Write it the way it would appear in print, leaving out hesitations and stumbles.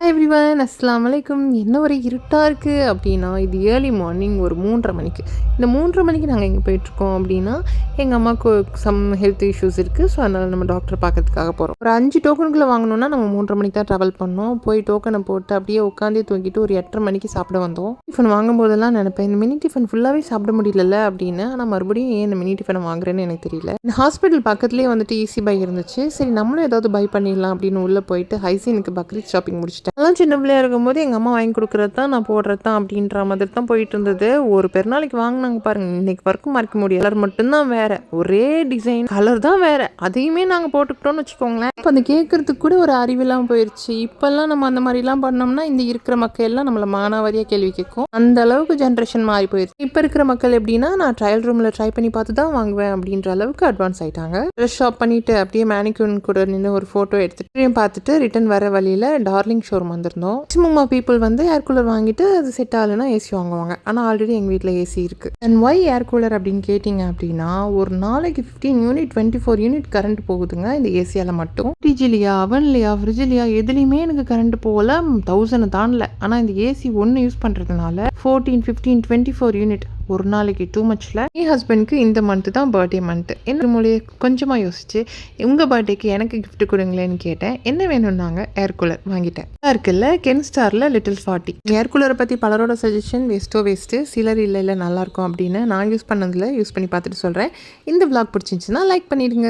Everyone அஸ்ஸலாமு அலைக்கும். என்ன ஒரு இருட்டாக இருக்குது அப்படின்னா, இது ஏர்லி மார்னிங் ஒரு 3:30 மணிக்கு. இந்த 3:30 மணிக்கு நாங்கள் எங்கே போயிட்டுருக்கோம் அப்படின்னா, எங்கள் அம்மாவுக்கு சம் ஹெல்த் இஷ்யூஸ் இருக்குது. ஸோ அதனால் நம்ம டாக்டரை பார்க்கறதுக்காக போகிறோம். ஒரு 5 டோக்கனுக்குள்ளே வாங்கணுன்னா நம்ம 3:30 மணிக்கு தான் ட்ராவல் பண்ணோம். போய் டோக்கனை போட்டு அப்படியே உட்காந்தே தூங்கிட்டு ஒரு 8:30 மணிக்கு சாப்பிட வந்தோம். டிஃபன் வாங்கும்போதெல்லாம் நினைப்பேன், இந்த மினி டிஃபன் ஃபுல்லாகவே சாப்பிட முடியல அப்படின்னு. ஆனால் மறுபடியும் ஏன் இந்த மினி டிஃபனை வாங்குறேன்னு எனக்கு தெரியல. இந்த ஹாஸ்பிட்டல் பக்கத்துலேயே வந்துட்டு ஈஸி பை இருந்துச்சு. சரி நம்மளும் ஏதாவது பை பண்ணிடலாம் அப்படின்னு உள்ளே போயிட்டு ஹைசீனுக்கு பக்ரீத் ஷாப்பிங் முடிச்சிட்டேன். அதெல்லாம் சின்ன பிள்ளையா இருக்கும்போது எங்கள் அம்மா வாங்கி கொடுக்குறது தான் நான் போடுறது தான் அப்படின்ற மாதிரி தான் போயிட்டு இருந்தது. ஒரு பெருநாளைக்கு வாங்கினாங்க பாருங்க, இன்னைக்கு வரைக்கும் மறக்க முடியாது. கலர் மட்டும்தான் வேற, ஒரே டிசைன், கலர் தான் வேற, அதையுமே நாங்கள் போட்டுக்கிட்டோம்னு வச்சுக்கோங்களேன். இப்போ அந்த கேட்கறதுக்கு கூட ஒரு அறிவெல்லாம் போயிடுச்சு. இப்பெல்லாம் நம்ம அந்த மாதிரிலாம் பண்ணோம்னா இந்த இருக்கிற மக்கள் எல்லாம் நம்மளை மானாவாரியாக கேள்வி கேட்கும். அந்த அளவுக்கு ஜென்ரேஷன் மாறி போயிடுச்சு. இப்போ இருக்கிற மக்கள் எப்படின்னா, நான் ட்ரையல் ரூமில் ட்ரை பண்ணி பார்த்து தான் வாங்குவேன் அப்படின்ற அளவுக்கு அட்வான்ஸ் ஆயிட்டாங்க. ட்ரெஸ் ஷாப் பண்ணிட்டு அப்படியே மேனிக்யூன் கூட நின்று ஒரு ஃபோட்டோ எடுத்துட்டு பார்த்துட்டு ரிட்டன் வர வழியில் டார்லிங் ஷோரூம் வந்திருந்தோம். மேக்ஸிமம் பீப்புள் வந்து ஏர் கூலர் வாங்கிட்டு அது செட் ஆகலைன்னா ஏசி வாங்குவாங்க. ஆனால் ஆல்ரெடி எங்கள் வீட்டில் ஏசி இருக்குது. அண்ட் ஒய் ஏர் கூலர் அப்படின்னு கேட்டிங்க அப்படின்னா, ஒரு நாளைக்கு 15 யூனிட் 24 யூனிட் கரண்ட் போகுதுங்க இந்த ஏசியால் மட்டும். டிஜிலியா, அவன்லையா, ஃப்ரிட்ஜிலியா எதுலேயுமே எனக்கு கரண்ட் போகல, 1000 தாண்டல. ஆனால் இந்த ஏசி ஒன்று யூஸ் பண்ணுறதுனால 14, 15, 24 யூனிட் ஒரு நாளைக்கு டூ மச்ல. என் ஹஸ்பண்ட்க்கு இந்த மந்த்து தான் பர்த்டே மந்த்து. என்ன மொழியை கொஞ்சமாக யோசிச்சு உங்கள் பர்த்டேக்கு எனக்கு கிஃப்ட் கொடுங்களேன்னு கேட்டேன். என்ன வேணும்னாங்க ஏர் கூலர் வாங்கிட்டேன். இருக்குல்ல கென்ஸ்டாரில் லிட்டில் 40. ஏர் கூலரை பற்றி பலரோட சஜஷன் வேஸ்ட்டு, சிலர் இல்லை நல்லாயிருக்கும் அப்படின்னு நான் யூஸ் பண்ணதில் யூஸ் பண்ணி பார்த்துட்டு சொல்கிறேன். இந்த விளாக் பிடிச்சிருந்துச்சுன்னா லைக் பண்ணிடுங்க.